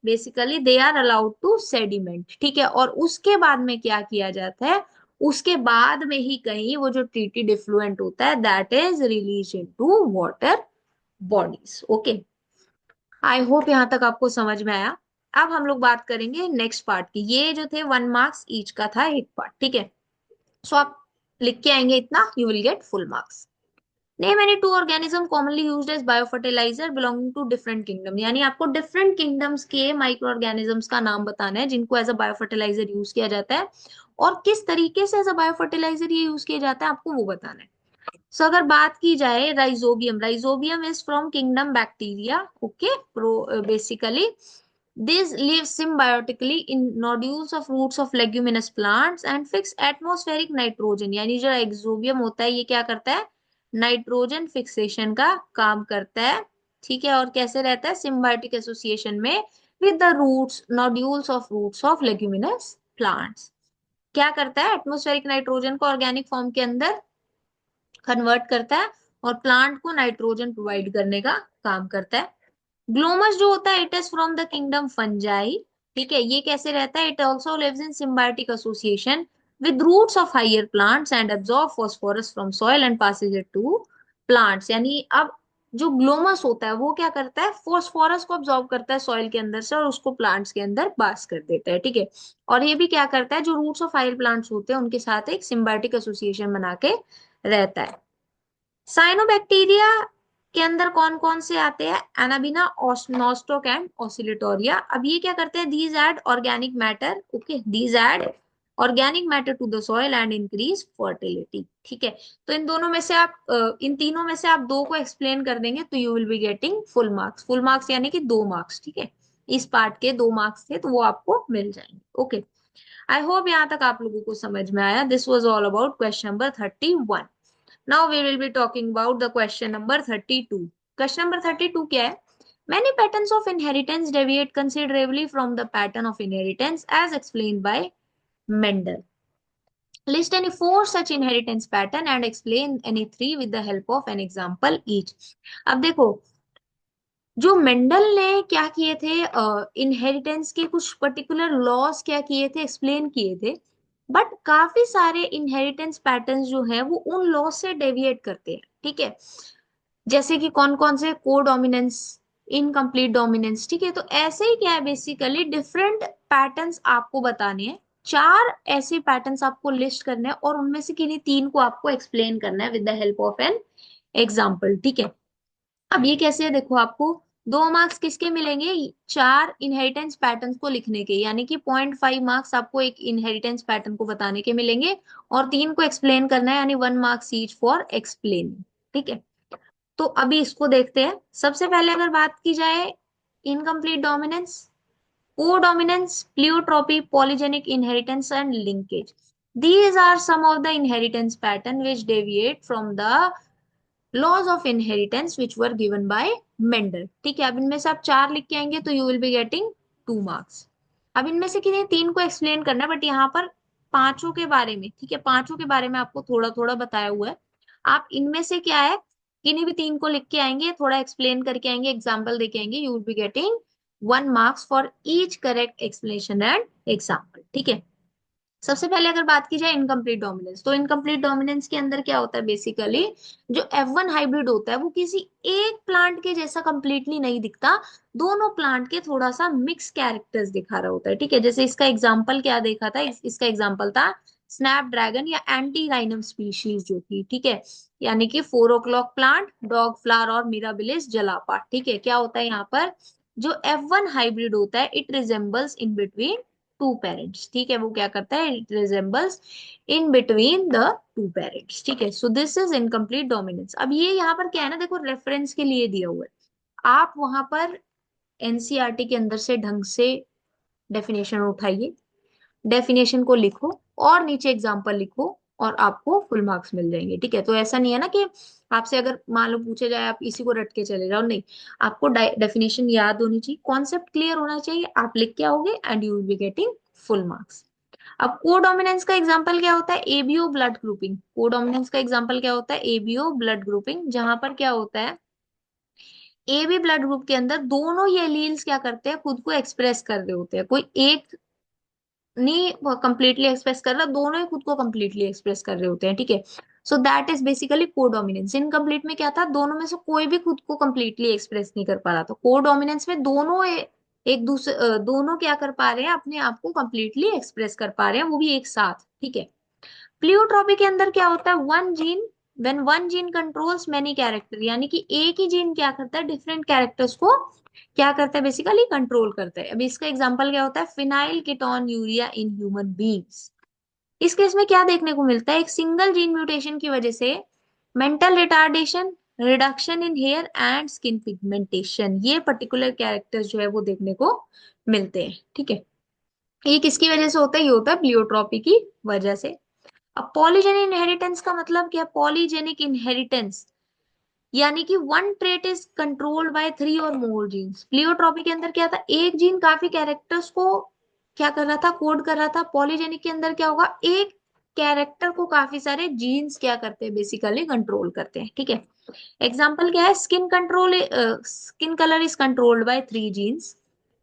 basically they are allowed to sediment. ठीक है, और उसके बाद में क्या किया जाता है, उसके बाद में ही कहीं वो जो ट्रीटेड एफ्लुएंट होता है that is release into water bodies. Okay. I hope यहाँ तक आपको समझ में आया। अब हम लोग बात करेंगे नेक्स्ट पार्ट की। ये जो थे 1 मार्क्स ईच का था एक पार्ट। ठीक है, सो आप लिख के आएंगे इतना, you will get full marks. Name any two organism commonly used as biofertilizer belonging to different kingdom. यानी आपको डिफरेंट किंगडम्स के माइक्रो ऑर्गेनिजम्स का नाम बताना है जिनको एज अ बायोफर्टिलाइजर यूज किया जाता है, और किस तरीके से एज अ बायोफर्टिलाइजर ये यूज किया जाता है आपको वो बताना है। सो अगर बात की जाए rhizobium, rhizobium is from kingdom bacteria. Okay, pro basically this live symbiotically in nodules of roots of leguminous plants and fix atmospheric nitrogen। यानी जो राइजोबियम होता है ये क्या करता है, नाइट्रोजन फिक्सेशन का काम करता है। ठीक है, और कैसे रहता है, सिम्बायोटिक एसोसिएशन में with the roots, nodules of roots of leguminous plants. क्या करता है, एटमॉस्फेरिक नाइट्रोजन को ऑर्गेनिक फॉर्म के अंदर कन्वर्ट करता है और प्लांट को नाइट्रोजन प्रोवाइड करने का काम करता है। ग्लोमस जो होता है it is from the kingdom fungi. ठीक है, ये कैसे रहता है, it also lives in symbiotic association with roots of higher plants and absorb phosphorus from soil and passes it to plants. यानी अब जो ग्लोमस होता है वो क्या करता है, फॉस्फोरस को अब्जॉर्ब करता है सॉइल के अंदर से और उसको प्लांट्स के अंदर पास कर देता है। ठीक है, और ये भी क्या करता है, जो रूट्स ऑफ हायर प्लांट्स होते हैं उनके साथ एक सिम्बायोटिक एसोसिएशन बना के रहता है। साइनोबैक्टीरिया के अंदर कौन कौन से आते हैं, एनाबिना, नॉस्टोक एंड ऑसिलेटोरिया। अब ये क्या करते हैं, these add organic matter, okay, these add organic matter to the soil and increase fertility. ठीक है, तो इन दोनों में से आप इन तीनों में से आप दो को एक्सप्लेन कर देंगे तो you will be getting full marks. Full marks यानी कि 2 मार्क्स। ठीक है, इस पार्ट के 2 मार्क्स थे तो वो आपको मिल जाएंगे। ओके, आई होप यहाँ तक आप लोगों को समझ में आया। This was all about question number 31। Now we will be talking about the question number 32. Question number 32 क्या है? Many patterns of inheritance deviate considerably from the pattern of inheritance as explained by Mendel. List any four such inheritance pattern and explain any three with the help of an example each. अब देखो, जो मेंडल ने क्या किए थे, इनहेरिटेंस के कुछ पर्टिकुलर लॉस क्या किए थे, एक्सप्लेन किए थे। बट काफी सारे इनहेरिटेंस पैटर्न्स जो है वो उन लॉस से डेविएट करते हैं। ठीक है, जैसे कि कौन कौन से, को डोमिनेंस, इनकम्प्लीट डोमिनेंस। ठीक है, तो ऐसे ही क्या है, बेसिकली डिफरेंट पैटर्न्स आपको बताने हैं। 4 ऐसे पैटर्न्स आपको लिस्ट करने हैं और उनमें से किन्हीं 3 को आपको एक्सप्लेन करना है with the help of an example. ठीक है, अब ये कैसे है, देखो आपको 2 मार्क्स किसके मिलेंगे, 4 इनहेरिटेंस पैटर्न्स को लिखने के, यानी कि 0.5 मार्क्स आपको एक इनहेरिटेंस पैटर्न को बताने के मिलेंगे और 3 को एक्सप्लेन करना है, यानी 1 मार्क्स ईच फॉर एक्सप्लेनिंग। ठीक है, तो अभी इसको देखते हैं। सबसे पहले अगर बात की जाए incomplete dominance, codominance, pleiotropy, polygenic inheritance and linkage, these are some of the inheritance pattern which deviate from the laws of inheritance which were given by Mendel. ठीक है, अब इनमें से आप 4 लिख के आएंगे तो you will be getting 2 marks. अब इनमें से किन्हीं 3 को एक्सप्लेन करना है, बट यहाँ पर पांचों के बारे में, ठीक है, पांचों के बारे में आपको थोड़ा थोड़ा बताया हुआ है। आप इनमें से क्या है, किन्हीं भी 3 को लिख के आएंगे, थोड़ा एक्सप्लेन करके आएंगे, एग्जाम्पल देके आएंगे, you will be getting 1 marks for each correct explanation and example. ठीक है, सबसे पहले अगर बात की जाए इनकम्प्लीट डोमिनेंस, तो इनकम्प्लीट डोमिनेंस के अंदर क्या होता है, बेसिकली जो F1 हाइब्रिड होता है वो किसी एक प्लांट के जैसा कंप्लीटली नहीं दिखता, दोनों प्लांट के थोड़ा सा मिक्स कैरेक्टर्स दिखा रहा होता है। ठीक है, जैसे इसका एग्जांपल क्या देखा था, इसका एग्जांपल था स्नैपड्रैगन या एंटी राइनम स्पीशीज जो थी। ठीक है, यानी कि 4 o'clock प्लांट, डॉग फ्लावर और मिराबिलिस जलापा। ठीक है, क्या होता है यहाँ पर, जो F1 हाइब्रिड होता है it resembles in between two parents. ठीक है, वो क्या करता है, it resembles in between the two parents. ठीक है, so this is incomplete dominance. अब ये यहाँ पर क्या है ना, देखो रेफरेंस के लिए दिया हुआ है, आप वहां पर एनसीईआरटी के अंदर से ढंग से डेफिनेशन उठाइए, डेफिनेशन को लिखो और नीचे एग्जाम्पल लिखो और आपको फुल मार्क्स मिल जाएंगे। ठीक है, तो ऐसा नहीं है ना कि आपसे अगर मान लो पूछे जाए आप इसी को रट के चले जाओ, नहीं, आपको डेफिनेशन याद होनी चाहिए, कॉन्सेप्ट क्लियर होना चाहिए, आप लिख के आओगे and you will be getting full marks. अब कोडोमिनेंस का एग्जांपल क्या होता है, एबीओ ब्लड ग्रुपिंग। कोडोमिनेंस का एग्जांपल क्या होता है, एबीओ ब्लड ग्रुपिंग, जहां पर क्या होता है, ए बी ब्लड ग्रुप के अंदर दोनों ये एलील्स क्या करते हैं, खुद को एक्सप्रेस कर रहे होते हैं, कोई एक नहीं कंप्लीटली एक्सप्रेस कर रहा, दोनों ही खुद को कंप्लीटली एक्सप्रेस कर रहे होते हैं। ठीक है, so that is basically codominance. Incomplete में क्या था, दोनों में से कोई भी खुद को कंप्लीटली एक्सप्रेस नहीं कर पा रहा था। कोडोमिनेंस में दोनों एक दूसरे दोनों क्या कर पा रहे हैं, अपने आप को कंप्लीटली एक्सप्रेस कर पा रहे हैं, वो भी एक साथ। ठीक है, प्लियोट्रॉपी के अंदर क्या होता है, one gene, when one gene controls many character, यानी कि एक ही जीन क्या करता है, डिफरेंट कैरेक्टर्स को क्या करता है, बेसिकली कंट्रोल करता है। अभी इसका एग्जांपल क्या होता है, phenyl ketone urea in human beings. इस केस में क्या देखने को मिलता है, एक सिंगल जीन म्यूटेशन की वजह से mental retardation, reduction in hair and skin pigmentation, ये पर्टिकुलर कैरेक्टर्स जो है वो देखने को मिलते हैं। ठीक है, ये किसकी वजह से होता है, ये होता है प्लियोट्रॉपी की वजह से। अब पॉलीजेनिक इनहेरिटेंस का मतलब क्या है, पॉलीजेनिक इनहेरिटेंस यानी कि one trait is controlled bye 3 और मोर जीन्स। प्लियोट्रॉपी के अंदर क्या था, एक जीन काफी कैरेक्टर्स को क्या कर रहा था, कोड कर रहा था। पॉलीजेनिक के अंदर क्या होगा, एक कैरेक्टर को काफी सारे जीन्स क्या करते हैं, बेसिकली कंट्रोल करते हैं, ठीक है। एग्जाम्पल क्या है, skin control, skin colour is controlled by three genes,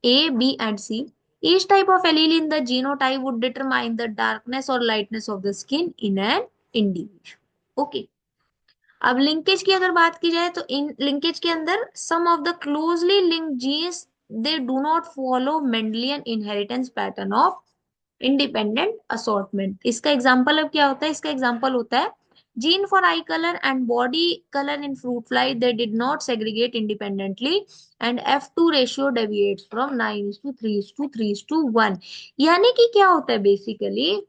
A B and C. Each type of allele in the genotype would determine the darkness or lightness of the skin in an individual. Okay. अब लिंकेज की अगर बात की जाए तो इन लिंकेज के अंदर some of the closely linked genes they do not follow mendelian inheritance pattern of independent assortment. इसका एग्जांपल अब क्या होता है, इसका एग्जांपल होता है gene for eye colour and body colour in fruit fly they did not segregate independently and F2 ratio deviates from 9:3:3:1। यानी कि क्या होता है बेसिकली,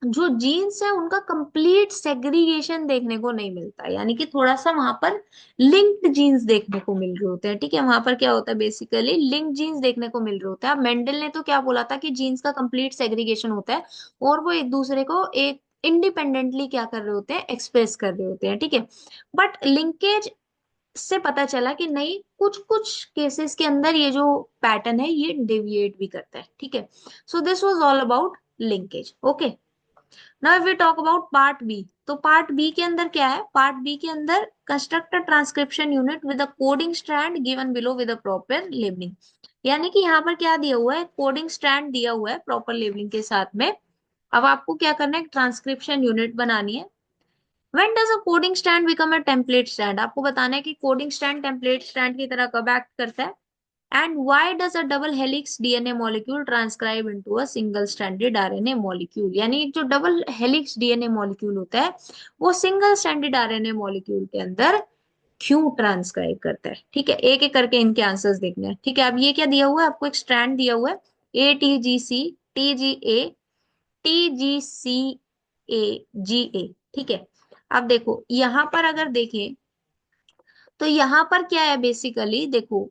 जो जीन्स है उनका कंप्लीट सेग्रीगेशन देखने को नहीं मिलता, यानी कि थोड़ा सा वहां पर लिंक्ड जीन्स देखने को मिल रहे होते हैं, ठीक है। वहां पर क्या होता है बेसिकली, लिंक्ड जीन्स देखने को मिल रहे होते हैं। अब मेंडल ने तो क्या बोला था कि जीन्स का कंप्लीट सेग्रीगेशन होता है और वो एक दूसरे को एक इंडिपेंडेंटली क्या कर रहे होते हैं, एक्सप्रेस कर रहे होते हैं, ठीक है। बट लिंकेज से पता चला कि नहीं, कुछ कुछ केसेस के अंदर ये जो पैटर्न है ये डेविएट भी करता है, ठीक है। So this was all about linkage. Okay, now if we talk about part B, तो पार्ट बी के अंदर क्या है, पार्ट बी के अंदर construct a transcription unit with a coding strand given below with a proper labelling. यानी कि यहाँ पर क्या दिया हुआ है, कोडिंग स्ट्रैंड दिया हुआ है प्रॉपर लेबलिंग के साथ में। अब आपको क्या करना है, ट्रांसक्रिप्शन यूनिट बनानी है। When does a coding stand become a template stand, आपको बताना है कि कोडिंग स्टैंड टेम्पलेट स्टैंड की तरह कब एक्ट करता है। And why does a double helix DNA molecule transcribe into a single stranded RNA molecule? यानी एक जो डबल हेलिक्स डीएनए मॉलिक्यूल होता है वो सिंगल स्ट्रैंडेड आरएनए मॉलिक्यूल के अंदर क्यों ट्रांसक्राइब करता है, ठीक है। एक एक करके इनके आंसर्स देखने हैं, ठीक है। अब ये क्या दिया हुआ है आपको, एक स्ट्रैंड दिया हुआ है, ATGC TGA TGCAGA, ठीक है। अब देखो यहां पर अगर देखें तो यहाँ पर क्या है बेसिकली, देखो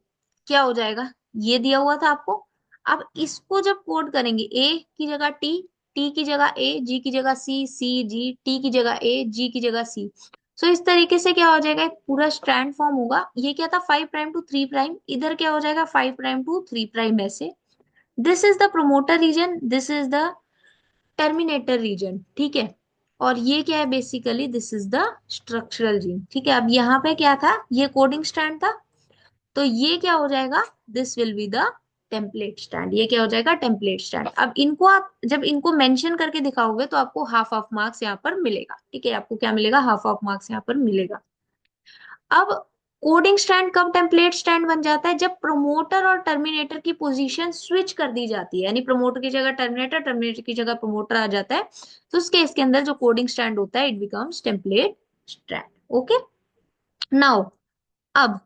क्या हो जाएगा, ये दिया हुआ था आपको। अब इसको जब कोड करेंगे, ए की जगह टी, टी की जगह ए, जी की जगह सी, सी जी, टी की जगह ए, जी की जगह सी। सो इस तरीके से क्या हो जाएगा, एक पूरा स्ट्रैंड फॉर्म होगा। ये क्या था, 5' to 3', इधर क्या हो जाएगा 5' to 3' ऐसे। This is the promoter region, this is the terminator region, ठीक है। और ये क्या है basically, this is the structural gene, ठीक है। अब यहाँ पे क्या था, ये कोडिंग स्ट्रैंड था, तो ये क्या हो जाएगा, this will be the template stand. ये क्या हो जाएगा, टेम्पलेट स्टैंड। अब इनको आप जब इनको मेंशन करके दिखाओगे तो आपको हाफ ऑफ मार्क्स यहाँ पर मिलेगा, ठीक है। आपको क्या मिलेगा, हाफ ऑफ मार्क्स यहाँ पर मिलेगा। अब कोडिंग स्टैंड कब टेम्पलेट स्टैंड बन जाता है, जब प्रोमोटर और टर्मिनेटर की पोजीशन स्विच कर दी जाती है, यानी प्रमोटर की जगह टर्मिनेटर, टर्मिनेटर की जगह प्रमोटर आ जाता है। तो उस केस के अंदर जो कोडिंग स्टैंड होता है it becomes template stand. Okay, now अब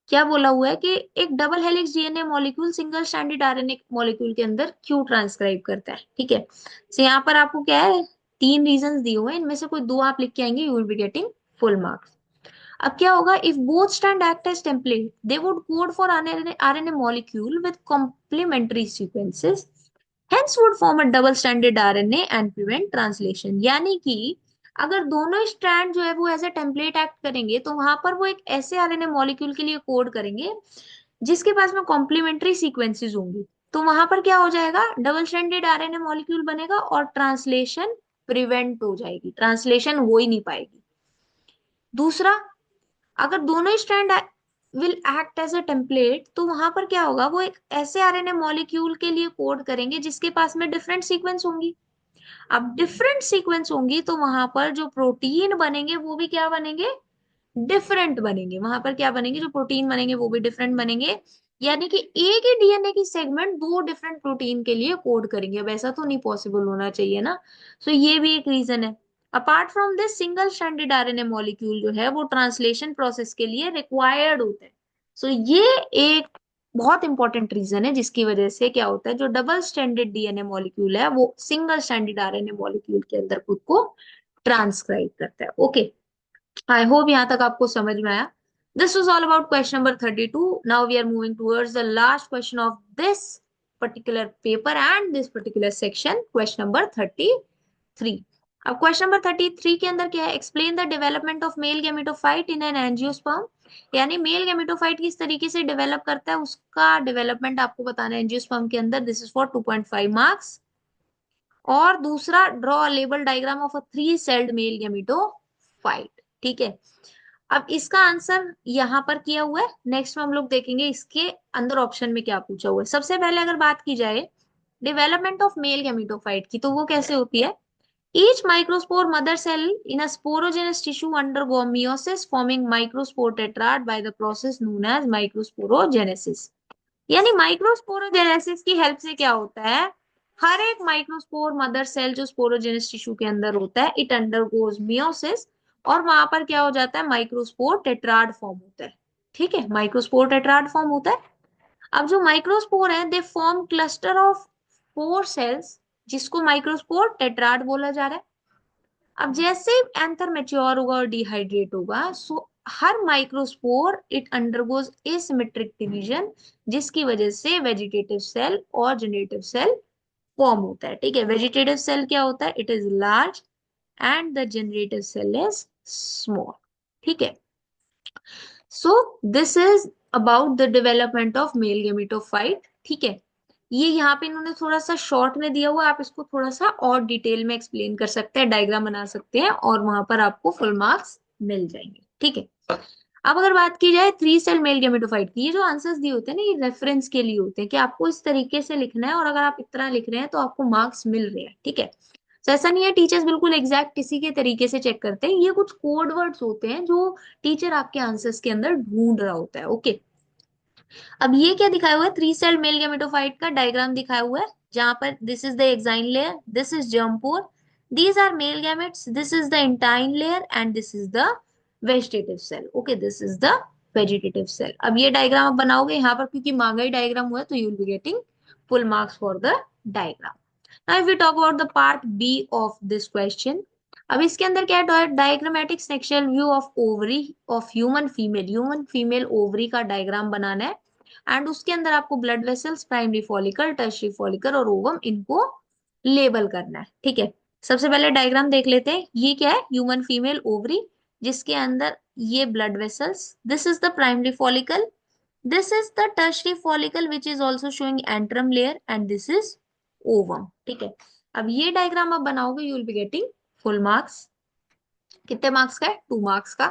क्या बोला हुआ है कि एक double helix DNA molecule single stranded RNA molecule के अंदर क्यों ट्रांसक्राइब करता है, ठीक है। तो यहाँ पर आपको क्या है, तीन रीजंस दिए हुए हैं, इनमें से कोई दो आप लिख के आएंगे, you will be getting full marks. अब क्या होगा, if both stand act as template they would code for RNA molecule with complementary sequences, hence would form a double standard RNA and prevent translation. यानी कि अगर दोनों स्ट्रैंड जो है वो एज ए टेम्पलेट एक्ट करेंगे तो वहां पर वो एक ऐसे आरएनए मॉलिक्यूल के लिए कोड करेंगे जिसके पास में कॉम्प्लीमेंट्री सीक्वेंसेस होंगी। तो वहां पर क्या हो जाएगा, डबल स्टैंडर्ड आरएनए मॉलिक्यूल बनेगा और ट्रांसलेशन प्रिवेंट हो जाएगी, ट्रांसलेशन हो ही नहीं पाएगी। दूसरा, अगर दोनों strand will act as a template तो वहां पर क्या होगा, वो एक ऐसे आरएनए मॉलिक्यूल के लिए कोड करेंगे जिसके पास में डिफरेंट सीक्वेंस होंगी। अब डिफरेंट सीक्वेंस होंगी तो वहां पर जो प्रोटीन बनेंगे वो भी क्या बनेंगे, डिफरेंट बनेंगे। वहां पर क्या बनेंगे, जो प्रोटीन बनेंगे वो भी डिफरेंट बनेंगे। यानी कि एक ही डीएनए की सेगमेंट दो डिफरेंट प्रोटीन के लिए कोड करेंगे, अब ऐसा तो नहीं पॉसिबल होना चाहिए ना। सो ये भी एक रीजन है। Apart from this single stranded RNA molecule जो है वो ट्रांसलेशन प्रोसेस के लिए रिक्वायर्ड होता है। सो ये एक बहुत इंपॉर्टेंट रीजन है जिसकी वजह से क्या होता है, जो डबल स्ट्रैंडेड डीएनए मॉलिक्यूल है वो सिंगल स्ट्रैंडेड आरएनए मॉलिक्यूल के अंदर खुद को ट्रांसक्राइब करता है। ओके, आई होप यहाँ तक आपको समझ में आया। This was all about question number 32। Now we are moving towards the last question of this particular paper and this particular section, question number 33। अब क्वेश्चन नंबर 33 के अंदर क्या है, explain the development of male gametophyte in an angiosperm. यानी मेल गैमेटोफाइट किस तरीके से डेवलप करता है उसका डेवलपमेंट आपको बताना है एंजियोस्पर्म के अंदर। This is for 2.5 marks. और दूसरा, draw label diagram of a 3 sailed male gametophyte. ठीक है, अब इसका आंसर यहाँ पर किया हुआ है। नेक्स्ट में हम लोग देखेंगे इसके अंदर ऑप्शन में क्या पूछा हुआ है। सबसे पहले अगर बात की जाए डेवलपमेंट ऑफ मेल गैमेटोफाइट की, तो वो कैसे होती है। Each microspore mother cell in a sporogenous tissue undergo meiosis forming microspore tetrad by the process known as microsporogenesis। यानी माइक्रोस्पोरोजेनेसिस की हेल्प से क्या होता है, हर एक माइक्रोस्पोर मदर सेल जो स्पोरोजेनस टिश्यू के अंदर होता है, इट अंडरगोज मियोसिस, और वहां पर क्या हो जाता है, माइक्रोस्पोर टेट्राड फॉर्म होता है। ठीक है, माइक्रोस्पोर टेट्राड फॉर्म होता है। अब जो माइक्रोस्पोर है they form cluster of 4 cells, जिसको माइक्रोस्पोर टेट्राड बोला जा रहा है। अब जैसे एंथर मेच्योर होगा और डिहाइड्रेट होगा, सो हर microspore it undergoes asymmetric division, जिसकी वजह से वेजिटेटिव सेल और जेनेटिव सेल फॉर्म होता है। ठीक है, वेजिटेटिव सेल क्या होता है, it is large and the generative cell is small. ठीक है, so this is about the development of male gametophyte. ठीक है, ये यहाँ पे इन्होंने थोड़ा सा शॉर्ट में दिया हुआ है, आप इसको थोड़ा सा और डिटेल में एक्सप्लेन कर सकते हैं, डायग्राम बना सकते हैं, और वहां पर आपको फुल मार्क्स मिल जाएंगे। ठीक है, अब अगर बात की जाए 3 सेल मेल गेमेटोफाइट की, ये जो आंसर्स दिए होते हैं ना, ये रेफरेंस के लिए होते हैं कि आपको इस तरीके से लिखना है, और अगर आप इतना लिख रहे हैं तो आपको मार्क्स मिल रहे हैं। ठीक है, तो ऐसा नहीं है टीचर्स बिल्कुल एग्जैक्ट इसी के तरीके से चेक करते हैं, ये कुछ कोड वर्ड्स होते हैं जो टीचर आपके आंसर्स के अंदर ढूंढ रहा होता है। ओके, अब ये क्या दिखाया हुआ है, 3 सेल मेल गेमेटोफाइट का डायग्राम दिखाया हुआ है, जहां पर this is the exine layer, this is germ pore, these are male gametes, this is the intine layer, and this is the vegetative cell. Okay, this is the vegetative cell. अब ये डायग्राम आप बनाओगे यहाँ पर, क्योंकि मांगा ही डायग्राम हुआ है, तो you will be getting full marks for the diagram. Now if we talk about the part B of this question, अब इसके अंदर क्या है, diagrammatic sexual view of ovary of human female ovary का डायग्राम बनाना है, एंड उसके अंदर आपको blood vessels, primary follicle, tertiary follicle और ओवम, इनको लेबल करना है। ठीक है, सबसे पहले डायग्राम देख लेते हैं। ये क्या है, ह्यूमन फीमेल ओवरी, जिसके अंदर ये blood vessels, this is the primary follicle, this is the tertiary follicle which is also showing antrum layer, and this is ovum. ठीक है, अब ये डायग्राम आप बनाओगे, you will be getting full marks. कितने मार्क्स का है, 2 मार्क्स का।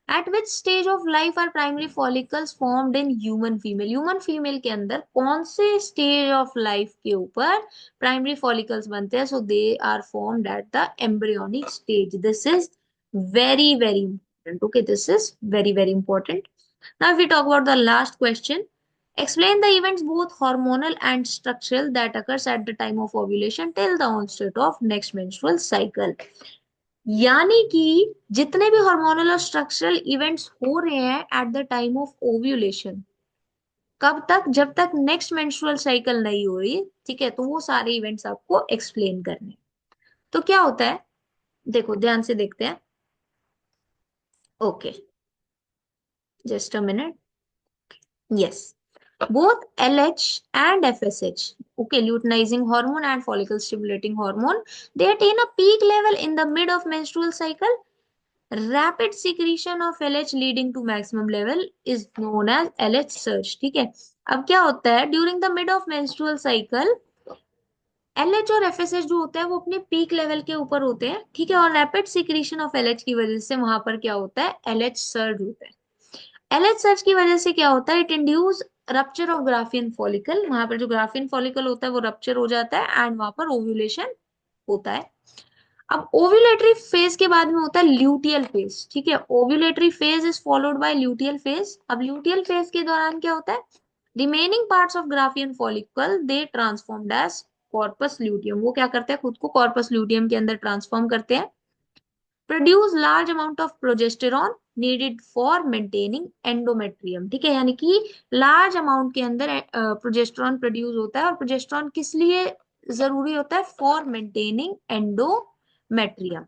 At which stage of life are primary follicles formed in human female, human female के अंदर कौन से स्टेज ऑफ लाइफ के ऊपर प्राइमरी फॉलिकल्स बनते हैं, so they are formed at the embryonic stage. This is very very important. Okay, this is very very important. Now if we talk about the last question, explain the events both hormonal and structural that occurs at the time of ovulation till the onset of next menstrual cycle। यानी कि जितने भी हार्मोनल और स्ट्रक्चरल इवेंट्स हो रहे हैं at the time of ovulation, कब तक, जब तक नेक्स्ट मेंस्ट्रुअल साइकिल नहीं हो रही। ठीक है, तो वो सारे इवेंट्स आपको एक्सप्लेन करने। तो क्या होता है, देखो ध्यान से देखते हैं। Okay, just a minute. Yes, both LH and FSH, okay, luteinizing hormone and follicle stimulating hormone, they attain a peak level in the mid of menstrual cycle. Rapid secretion of LH leading to maximum level is known as LH surge. ठीक है, अब क्या होता है, during the mid of menstrual cycle LH और एफएसएच जो होता है वो अपने पीक लेवल के ऊपर होते हैं। ठीक है, और रैपिड सिक्रीशन ऑफ एलएच की वजह से वहां पर क्या होता है, एलएच सर्ज होता है। एलएच सर्ज की वजह से क्या होता है, it induce rupture of Graafian follicle, वहां पर जो ग्राफियन फॉलिकल होता है वो रप्चर हो जाता है, एंड वहां पर ओव्यूलेशन होता है। अब ओव्यूलेटरी फेज के बाद में होता है ल्यूटियल फेज। ठीक है, ovulatory phase is followed by luteal phase. अब ल्यूटियल फेज के दौरान क्या होता है, remaining parts of Graafian follicle they transformed as corpus luteum, वो क्या करते हैं, खुद को कॉर्पस ल्यूटियम के अंदर ट्रांसफॉर्म करते हैं। Produce large amount of progesterone needed for maintaining endometrium. ठीक है, यानी कि लार्ज अमाउंट के अंदर प्रोजेस्टेरॉन प्रोड्यूस होता है, और प्रोजेस्टेरॉन किस लिए जरूरी होता है, फॉर मेंटेनिंग एंडोमेट्रियम।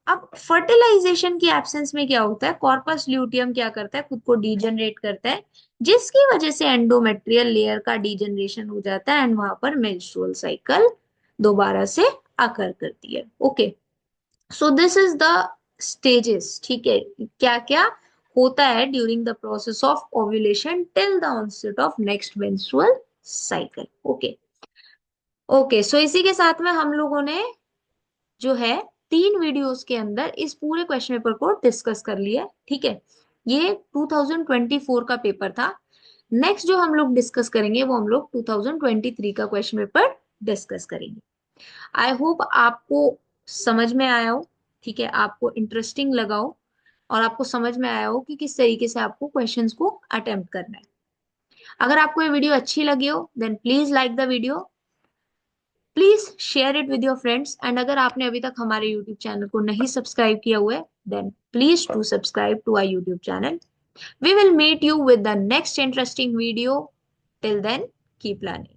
अब फर्टिलाइजेशन की एब्सेंस में क्या होता है, कॉर्पस ल्यूटियम क्या करता है, खुद को डीजनरेट करता है, जिसकी वजह से एंडोमेट्रियल लेयर का डीजनरेशन हो जाता है, एंड वहां पर मेंस्ट्रुअल साइकिल दोबारा से अकर करती है। Okay, so this is the stages. ठीक है, क्या क्या होता है during the process of ovulation till the onset of next menstrual cycle. Okay. Okay, so इसी के साथ में हम लोगों ने जो है 3 वीडियोस के अंदर इस पूरे क्वेश्चन पेपर को डिस्कस कर लिया। ठीक है, ये 2024 का पेपर था। नेक्स्ट जो हम लोग डिस्कस करेंगे वो हम लोग 2023 का क्वेश्चन पेपर डिस्कस करेंगे। आई होप आपको समझ में आया हो। ठीक है, आपको इंटरेस्टिंग लगा हो और आपको समझ में आया हो कि किस तरीके से आपको क्वेश्चंस को अटेम्प्ट करना है। अगर आपको ये वीडियो अच्छी लगी हो then please like the video, please share it with your friends, and अगर आपने अभी तक हमारे यूट्यूब चैनल को नहीं सब्सक्राइब किया हुआ है then please to subscribe to our YouTube channel. We will meet you with the next interesting video. Till then, keep learning.